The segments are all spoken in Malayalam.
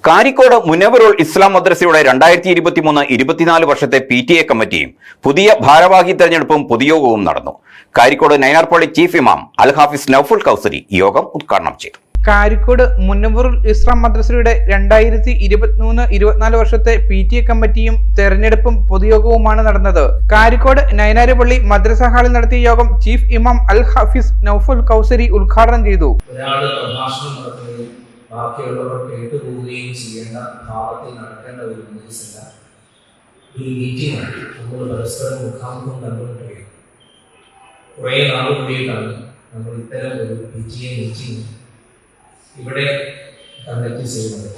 കാരിക്കോട് മുനവറുൽ ഇസ്ലാം മദ്രസയുടെ 2023-24 വർഷത്തെ PTA കമ്മിറ്റിയും പുതിയ ഭാരവാഹി തെരഞ്ഞെടുപ്പും പൊതുയോഗവും നടന്നു. കാരിക്കോട് നൈനാർപ്പള്ളി ചീഫ് ഇമാം അൽ ഹാഫിസ് നൌഫുൽ കൗസരി യോഗം ഉദ്ഘാടനം ചെയ്തു. കാരിക്കോട് മുനവറുൽ ഇസ്ലാം മദ്രസയുടെ 2023-24 വർഷത്തെ PTA കമ്മിറ്റിയും തെരഞ്ഞെടുപ്പും പൊതുയോഗവുമാണ് നടന്നത്. കാരിക്കോട് നൈനാർപ്പള്ളി മദ്രസ ഹാളിൽ നടത്തിയ യോഗം ചീഫ് ഇമാം അൽ ഹാഫിസ് നൌഫുൽ കൗസരി ഉദ്ഘാടനം ചെയ്തു. ബാക്കിയുള്ളവർ കേട്ടുപോവുകയും ചെയ്യേണ്ട ഭാവത്തിൽ നടക്കേണ്ട ഒരു മീറ്റിംഗല്ല. ഈ മീറ്റിംഗ് നമ്മൾ പരസ്പരം മുഖാമുഖം കണ്ടുകൊണ്ടിരിക്കും. കുറേ നാളുകൂടിയിട്ടാണ് നമ്മൾ ഇത്തരം ഒരു PTA മീറ്റിംഗ് ഇവിടെ കണ്ടക്ട് ചെയ്യുന്നത്.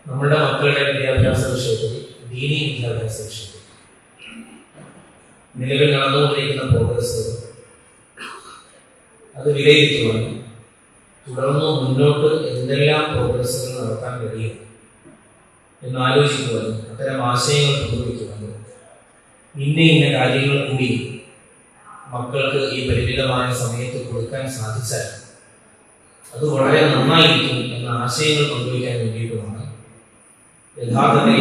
നമ്മളുടെ മക്കളുടെ വിദ്യാഭ്യാസ വിഷയത്തിൽ, ദീനീ വിദ്യാഭ്യാസ വിഷയത്തിൽ നിലവിൽ നടന്നുകൊണ്ടിരിക്കുന്ന പ്രോഗ്രസ് അത് വിലയിരുത്തുവാനും തുടർന്ന് മുന്നോട്ട് എന്തെല്ലാം പ്രോഗ്രസ്സുകൾ നടത്താൻ കഴിയും എന്നാലോചിക്കുവാനും അത്തരം ആശയങ്ങൾ പങ്കുവയ്ക്കുവാനും ഇന്ന കാര്യങ്ങൾ കൂടി മക്കൾക്ക് ഈ പരിമിതമായ സമയത്ത് കൊടുക്കാൻ സാധിച്ചാൽ അത് വളരെ നന്നായിരിക്കും എന്ന ആശയങ്ങൾ പങ്കുവയ്ക്കാൻ വേണ്ടിയിട്ടുമാണ് യഥാർത്ഥത്തിൽ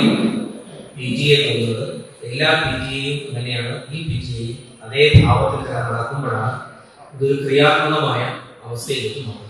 PTA പോകുന്നത്. എല്ലാ PTAയും തന്നെയാണ്. ഈ PTAയും അതേ ഭാവത്തിൽ നടക്കുമ്പോഴാണ് ഇതൊരു ക്രിയാത്മകമായ അവസ്ഥയിലേക്ക് മാറുന്നത്.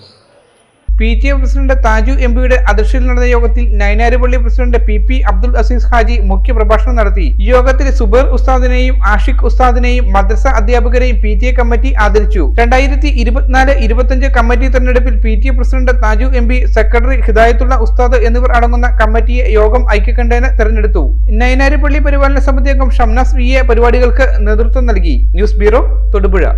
PTA പ്രസിഡന്റ് താജു MPയുടെ അധ്യക്ഷതയിൽ നടന്ന യോഗത്തിൽ നൈനാർപ്പള്ളി പ്രസിഡന്റ് PP അബ്ദുൽ അസീസ് ഹാജി മുഖ്യ പ്രഭാഷണം നടത്തി. യോഗത്തിൽ സുബൈർ ഉസ്താദിനെയും ആഷിഖ് ഉസ്താദിനെയും മദ്രസ അധ്യാപകരെയും PTA കമ്മിറ്റി ആദരിച്ചു. 2024-25 കമ്മിറ്റി തെരഞ്ഞെടുപ്പിൽ PTA president Taju MP, secretary Hidayathulla Ustad എന്നിവർ അടങ്ങുന്ന കമ്മിറ്റിയെ യോഗം ഐക്യകണ്ഠേന തെരഞ്ഞെടുത്തു. നൈനാർപ്പള്ളി പരിപാലന സമിതി അംഗം ഷംനാസ് VA പരിപാടികൾക്ക് നേതൃത്വം നൽകി. News bureau, Thodupuzha.